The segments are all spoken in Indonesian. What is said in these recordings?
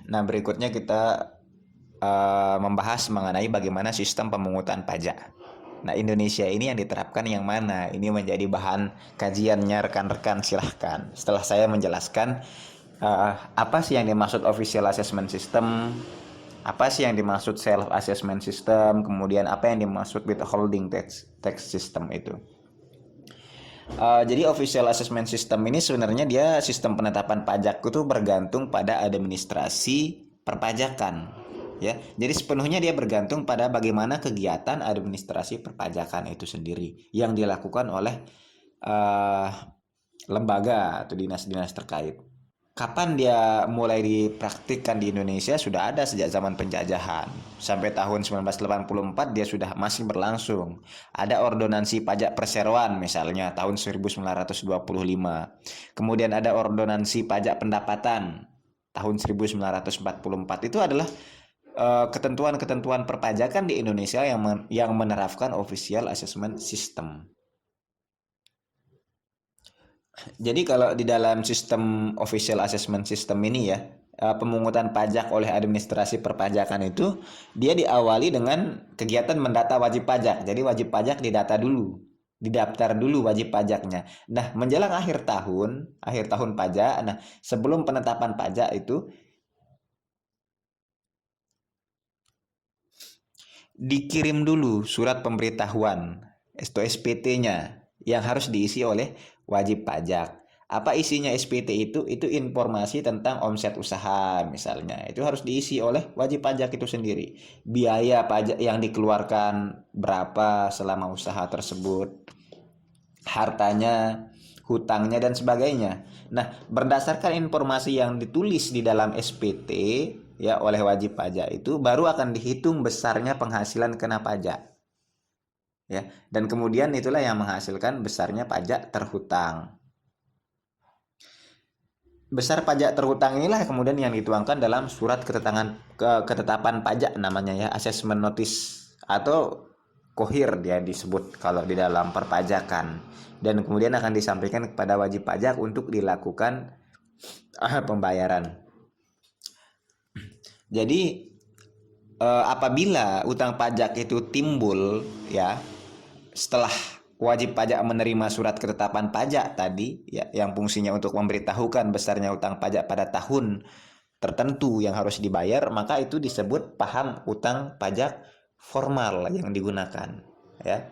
Nah, berikutnya kita membahas mengenai bagaimana sistem pemungutan pajak. Nah, Indonesia ini yang diterapkan yang mana? Ini menjadi bahan kajiannya rekan-rekan, silahkan. Setelah saya menjelaskan apa sih yang dimaksud official assessment system, apa sih yang dimaksud self assessment system, kemudian apa yang dimaksud withholding tax system itu. Jadi official assessment system ini sebenarnya dia sistem penetapan pajak itu bergantung pada administrasi perpajakan, ya. Jadi sepenuhnya dia bergantung pada bagaimana kegiatan administrasi perpajakan itu sendiri yang dilakukan oleh uh, lembaga atau dinas-dinas terkait. Kapan dia mulai dipraktikkan di Indonesia? Sudah ada sejak zaman penjajahan. Sampai tahun 1984 dia sudah masih berlangsung. Ada ordonansi pajak perseroan misalnya tahun 1925. Kemudian ada ordonansi pajak pendapatan tahun 1944. Itu adalah ketentuan-ketentuan perpajakan di Indonesia yang menerapkan official assessment system. Jadi kalau di dalam sistem official assessment system ini ya, pemungutan pajak oleh administrasi perpajakan itu dia diawali dengan kegiatan mendata wajib pajak. Jadi wajib pajak didata dulu, didaftar dulu wajib pajaknya. Nah, menjelang akhir tahun pajak, nah sebelum penetapan pajak itu dikirim dulu surat pemberitahuan atau SPT-nya yang harus diisi oleh wajib pajak. Apa isinya SPT itu? Itu informasi tentang omset usaha misalnya. Itu harus diisi oleh wajib pajak itu sendiri. Biaya pajak yang dikeluarkan berapa selama usaha tersebut, hartanya, hutangnya dan sebagainya. Nah, berdasarkan informasi yang ditulis di dalam SPT ya oleh wajib pajak itu baru akan dihitung besarnya penghasilan kena pajak. Ya, dan kemudian itulah yang menghasilkan besarnya pajak terhutang. Besar pajak terhutang inilah kemudian yang dituangkan dalam surat ketetapan pajak namanya ya, assessment notice atau KOHIR dia disebut kalau di dalam perpajakan, dan kemudian akan disampaikan kepada wajib pajak untuk dilakukan pembayaran. Jadi apabila utang pajak itu timbul ya setelah wajib pajak menerima surat ketetapan pajak tadi ya yang fungsinya untuk memberitahukan besarnya utang pajak pada tahun tertentu yang harus dibayar, maka itu disebut paham utang pajak formal yang digunakan ya.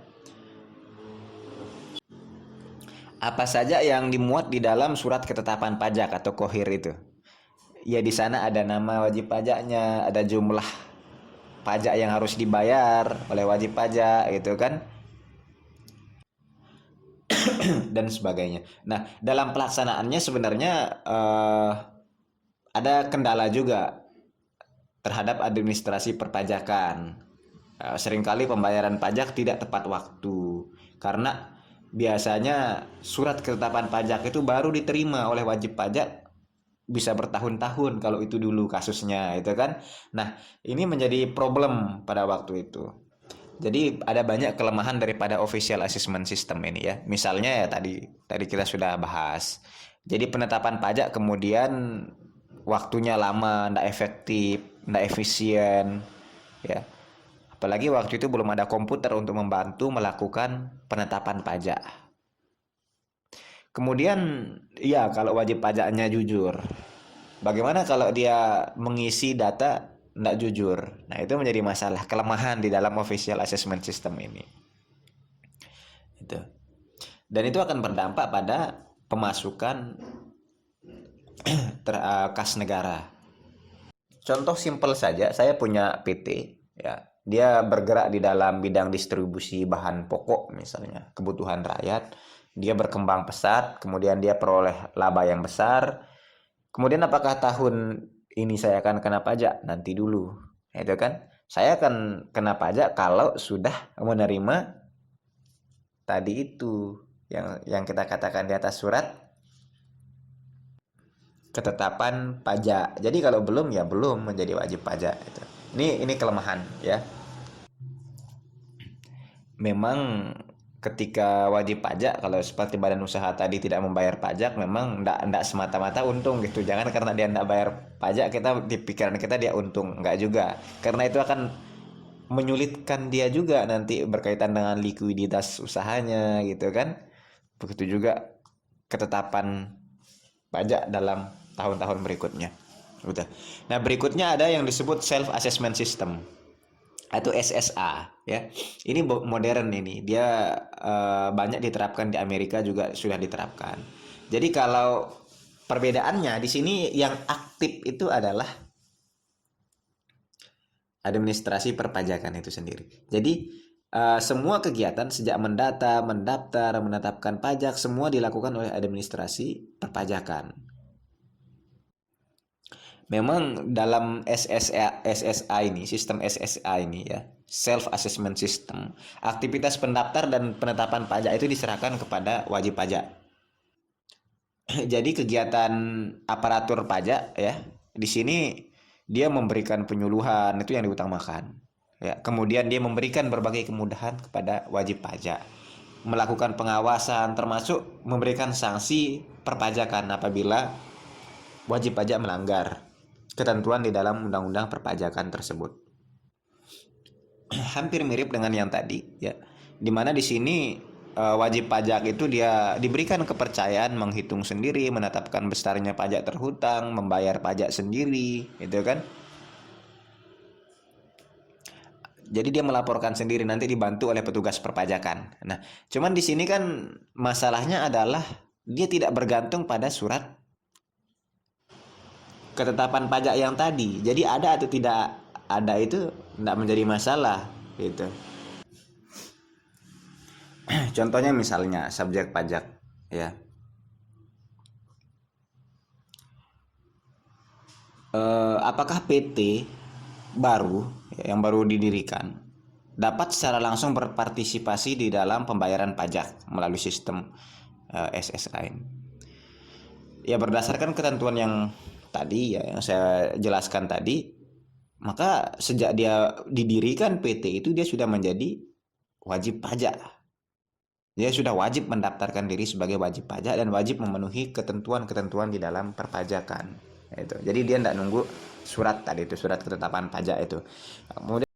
Apa saja yang dimuat di dalam surat ketetapan pajak atau KOHIR itu? Ya di sana ada nama wajib pajaknya, ada jumlah pajak yang harus dibayar oleh wajib pajak gitu kan, dan sebagainya. Nah, dalam pelaksanaannya sebenarnya ada kendala juga terhadap administrasi perpajakan. Seringkali pembayaran pajak tidak tepat waktu karena biasanya surat ketetapan pajak itu baru diterima oleh wajib pajak bisa bertahun-tahun kalau itu dulu kasusnya itu kan. Nah, ini menjadi problem pada waktu itu. Jadi ada banyak kelemahan daripada official assessment system ini ya. Misalnya ya tadi tadi kita sudah bahas. Jadi penetapan pajak kemudian waktunya lama, tidak efektif, tidak efisien, ya. Apalagi waktu itu belum ada komputer untuk membantu melakukan penetapan pajak. Kemudian ya kalau wajib pajaknya jujur. Bagaimana kalau dia mengisi data tidak jujur? Nah, itu menjadi masalah kelemahan di dalam official assessment system ini. Itu. Dan itu akan berdampak pada pemasukan kas negara. Contoh simpel saja, saya punya PT ya. Dia bergerak di dalam bidang distribusi bahan pokok misalnya, kebutuhan rakyat. Dia berkembang pesat, kemudian dia peroleh laba yang besar. Kemudian apakah tahun ini saya akan kena pajak? Nanti dulu. Itu kan. Saya akan kena pajak kalau sudah menerima tadi itu yang kita katakan di atas surat ketetapan pajak. Jadi kalau belum ya belum menjadi wajib pajak itu. Ini kelemahan ya. Memang ketika wajib pajak, kalau seperti badan usaha tadi tidak membayar pajak, memang ndak semata-mata untung gitu. Jangan karena dia ndak bayar pajak kita di pikiran kita dia untung, nggak juga. Karena itu akan menyulitkan dia juga nanti berkaitan dengan likuiditas usahanya gitu kan. Begitu juga ketetapan pajak dalam tahun-tahun berikutnya. Udah. Nah, berikutnya ada yang disebut self assessment system atau SSA ya. Ini modern ini. Dia banyak diterapkan di Amerika juga sudah diterapkan. Jadi kalau perbedaannya di sini yang aktif itu adalah administrasi perpajakan itu sendiri. Jadi semua kegiatan sejak mendata, mendaftar, menetapkan pajak semua dilakukan oleh administrasi perpajakan. Memang dalam SSA ini, sistem SSA ini ya, self assessment system, aktivitas pendaftar dan penetapan pajak itu diserahkan kepada wajib pajak. Jadi kegiatan aparatur pajak ya, di sini dia memberikan penyuluhan, itu yang diutamakan. Ya, kemudian dia memberikan berbagai kemudahan kepada wajib pajak, melakukan pengawasan termasuk memberikan sanksi perpajakan apabila wajib pajak melanggar ketentuan di dalam undang-undang perpajakan tersebut. Hampir mirip dengan yang tadi ya. Dimana di sini wajib pajak itu dia diberikan kepercayaan menghitung sendiri, menetapkan besarnya pajak terhutang, membayar pajak sendiri, gitu kan. Jadi dia melaporkan sendiri, nanti dibantu oleh petugas perpajakan. Nah, cuman di sini kan masalahnya adalah dia tidak bergantung pada surat ketetapan pajak yang tadi. Jadi ada atau tidak ada itu tidak menjadi masalah gitu. Contohnya misalnya subjek pajak ya. Apakah PT baru yang baru didirikan dapat secara langsung berpartisipasi di dalam pembayaran pajak melalui sistem SSA ini? Ya berdasarkan ketentuan yang tadi ya yang saya jelaskan tadi, maka sejak dia didirikan PT itu dia sudah menjadi wajib pajak. Dia sudah wajib mendaftarkan diri sebagai wajib pajak dan wajib memenuhi ketentuan-ketentuan di dalam perpajakan. Itu. Jadi dia tidak nunggu surat tadi itu, surat ketetapan pajak itu. Kemudian